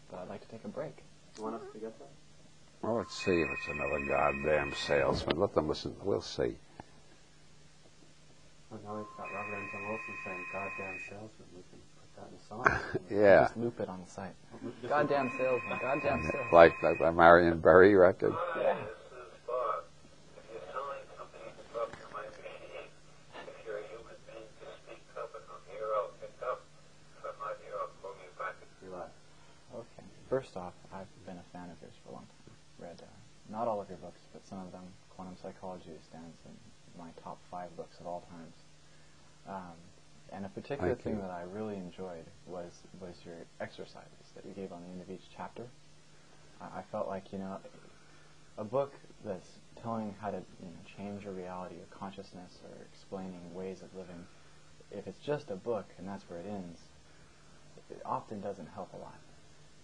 but I'd like to take a break. You want us to get that? Well, let's see if it's another goddamn salesman. Let them listen. We'll see. Oh, now we've got Robert Anton Wilson saying "goddamn salesman." We can put that in a song. Yeah. Just loop it on the site. Goddamn salesman. Goddamn salesman. Like the Marion Berry record. Yeah. Okay. First off, I've been a fan of yours for a long time. Read not all of your books, but some of them. Quantum Psychology stands in my top 5 books of all times. And a particular thing that I really enjoyed was your exercises that you gave on the end of each chapter. I felt like, a book that's telling how to change your reality or consciousness or explaining ways of living, if it's just a book and that's where it ends, it often doesn't help a lot.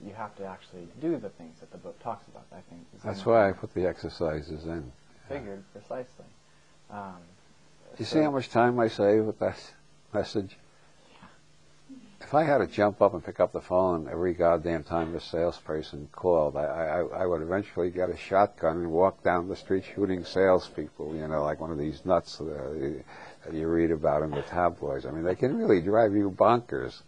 You have to actually do the things that the book talks about, I think. That's why I put the exercises in. Figured, precisely. You see how much time I save with that message? Yeah. If I had to jump up and pick up the phone every goddamn time a salesperson called, I would eventually get a shotgun and walk down the street shooting salespeople, like one of these nuts that you read about in the tabloids. I mean, they can really drive you bonkers.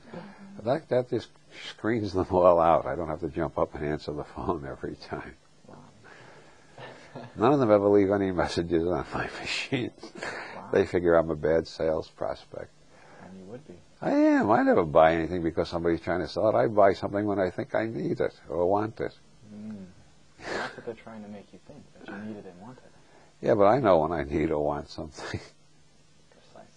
That just screens them all out. I don't have to jump up and answer the phone every time. None of them ever leave any messages on my machine. Wow. They figure I'm a bad sales prospect. And you would be. I am. I never buy anything because somebody's trying to sell it. I buy something when I think I need it or want it. That's what they're trying to make you think, that you need it and want it. Yeah, but I know when I need or want something. Precisely.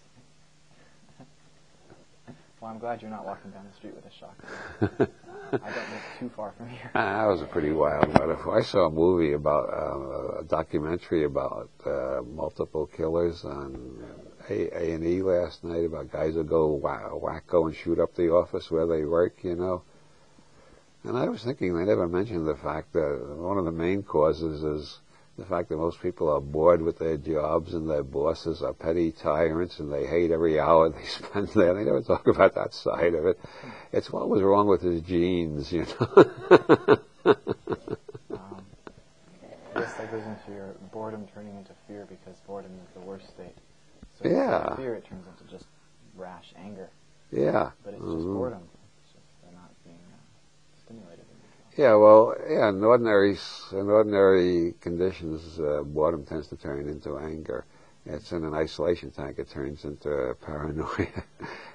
Well, I'm glad you're not walking down the street with a shotgun. I don't live too far from here. That was a pretty wild metaphor. I saw a movie about, a documentary about multiple killers on A&E last night about guys who go wacko and shoot up the office where they work, And I was thinking they never mentioned the fact that one of the main causes is the fact that most people are bored with their jobs and their bosses are petty tyrants and they hate every hour they spend there. They never talk about that side of it. It's what was wrong with his genes, I guess that goes into your boredom turning into fear because boredom is the worst state. So Yeah. fear, it turns into just rash anger. Yeah. But it's just boredom. It's just they're not being stimulated. Yeah, well, in ordinary conditions, boredom tends to turn into anger. It's in an isolation tank, it turns into paranoia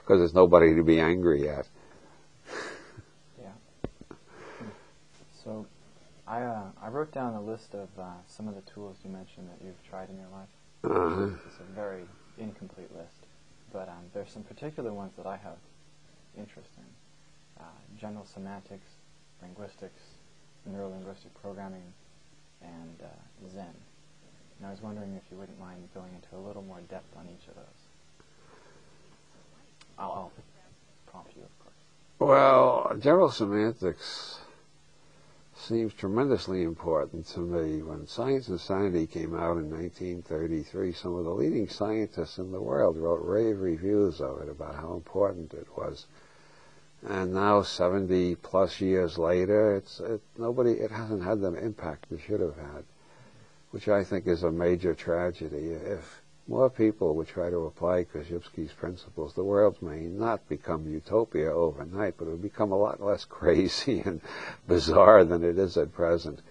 because there's nobody to be angry at. Yeah. So, I wrote down a list of some of the tools you mentioned that you've tried in your life. It's a very incomplete list, but there's some particular ones that I have interest in. General semantics, linguistics, neuro-linguistic programming, and Zen. And I was wondering if you wouldn't mind going into a little more depth on each of those. I'll prompt you, of course. Well, general semantics seems tremendously important to me. When Science and Sanity came out in 1933, some of the leading scientists in the world wrote rave reviews of it about how important it was. And now, 70-plus years later, it hasn't had the impact it should have had, which I think is a major tragedy. If more people would try to apply Korzybski's principles, the world may not become utopia overnight, but it would become a lot less crazy and bizarre than it is at present.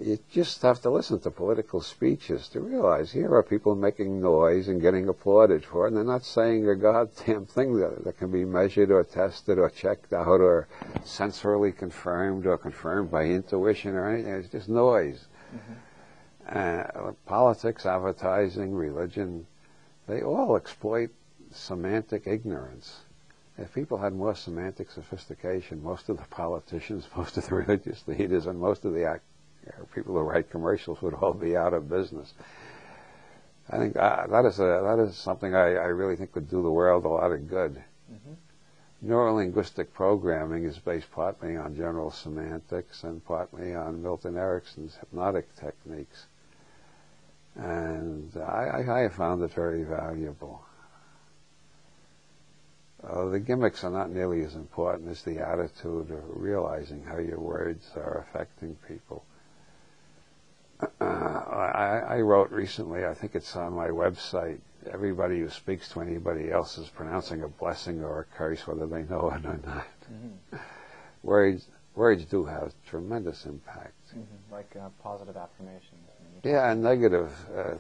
You just have to listen to political speeches to realize here are people making noise and getting applauded for it, and they're not saying a goddamn thing that can be measured or tested or checked out or sensorily confirmed or confirmed by intuition or anything. It's just noise. Politics, advertising, religion, they all exploit semantic ignorance. If people had more semantic sophistication, most of the politicians, most of the religious leaders, and most of the people who write commercials would all be out of business. I think that is something I really think would do the world a lot of good. Neuro-linguistic programming is based partly on general semantics and partly on Milton Erickson's hypnotic techniques. And I have found it very valuable. The gimmicks are not nearly as important as the attitude of realizing how your words are affecting people. I wrote recently, I think it's on my website, everybody who speaks to anybody else is pronouncing a blessing or a curse, whether they know it or not. Mm-hmm. Words do have tremendous impact. Mm-hmm. Like positive affirmations. Yeah, and negative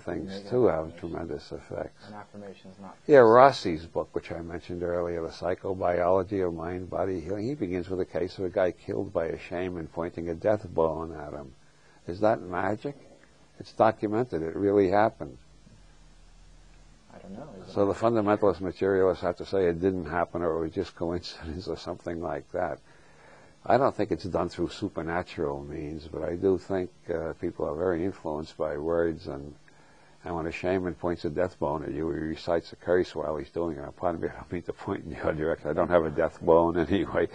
things too have tremendous effects. An affirmation is not... Yeah, Rossi's book, which I mentioned earlier, The Psychobiology of Mind-Body Healing, he begins with a case of a guy killed by a shaman pointing a death bone at him. Is that magic? It's documented. It really happened. I don't know. So the fundamentalist materialists have to say it didn't happen or it was just coincidence or something like that. I don't think it's done through supernatural means, but I do think people are very influenced by words, and when a shaman points a death bone at you, he recites a curse while he's doing it. Now, pardon me, I don't mean to point in your direction. I don't have a death bone anyway,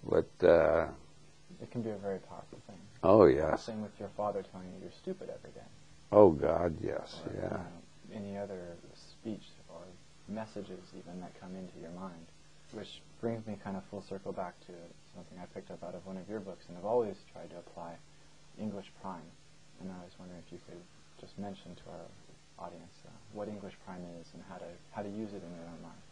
but... it can be a very powerful thing. Oh, yes. Same with your father telling you you're stupid every day. Oh, God, yes, or, yeah. Any other speech or messages even that come into your mind, which brings me kind of full circle back to something I picked up out of one of your books, and I've always tried to apply English prime. And I was wondering if you could just mention to our audience what English prime is and how to use it in your own life.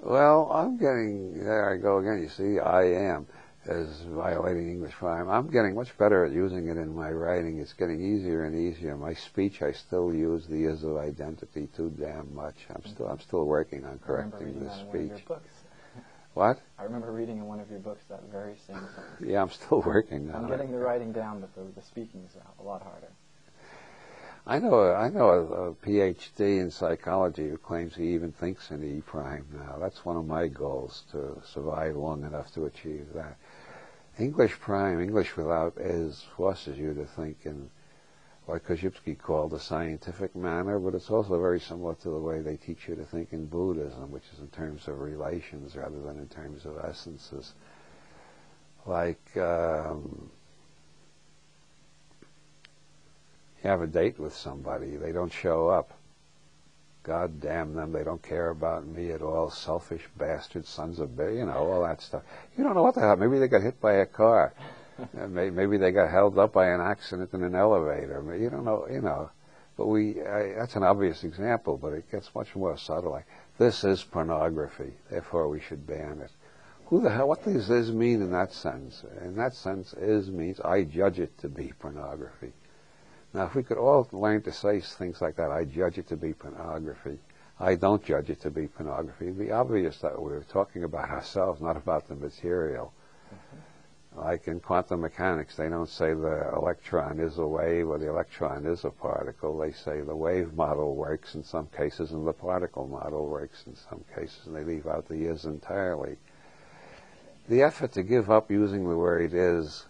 Well, I'm getting, there I go again, you see, I am, as violating English prime. I'm getting much better at using it in my writing. It's getting easier and easier. My speech, I still use the is of identity too damn much. I'm still working on correcting the speech. One of your books. What? I remember reading in one of your books that very same thing. Yeah, I'm still working on it. I'm getting the writing down, but the speaking is a lot harder. I know a PhD in psychology who claims he even thinks in E prime now. That's one of my goals, to survive long enough to achieve that. English prime, English without is, forces you to think in what Korzybski called the scientific manner, but it's also very similar to the way they teach you to think in Buddhism, which is in terms of relations rather than in terms of essences. Like, you have a date with somebody, they don't show up. God damn them, they don't care about me at all, selfish bastards, sons of bitch, you know, all that stuff. You don't know what the hell, maybe they got hit by a car. Maybe they got held up by an accident in an elevator. You don't know, you know. But that's an obvious example, but it gets much more subtle. Like, this is pornography, therefore we should ban it. Who the hell, what does this mean in that sense? In that sense, is means I judge it to be pornography. Now, if we could all learn to say things like that, I judge it to be pornography, I don't judge it to be pornography, it'd be obvious that we're talking about ourselves, not about the material. Like in quantum mechanics, they don't say the electron is a wave or the electron is a particle. They say the wave model works in some cases and the particle model works in some cases, and they leave out the is entirely. The effort to give up using the word is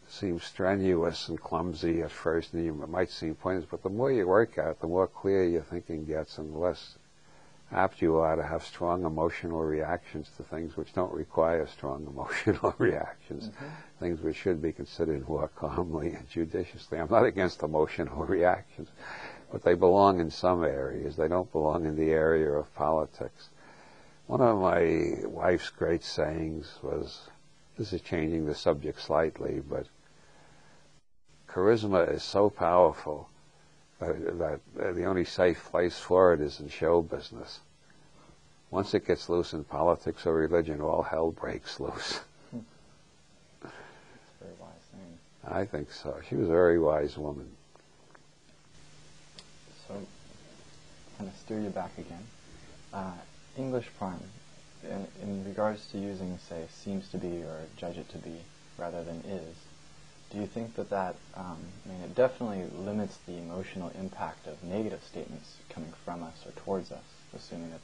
seems strenuous and clumsy at first, and it might seem pointless, but the more you work at it, the more clear your thinking gets and the less apt you are to have strong emotional reactions to things which don't require strong emotional reactions, things which should be considered more calmly and judiciously. I'm not against emotional reactions, but they belong in some areas. They don't belong in the area of politics. One of my wife's great sayings was, this is changing the subject slightly, but charisma is so powerful that the only safe place for it is in show business. Once it gets loose in politics or religion, all hell breaks loose. That's a very wise thing. I think so. She was a very wise woman. So, kind of steer you back again. English prime, in regards to using, say, seems to be or judge it to be rather than is, do you think that I mean, it definitely limits the emotional impact of negative statements coming from us or towards us, assuming that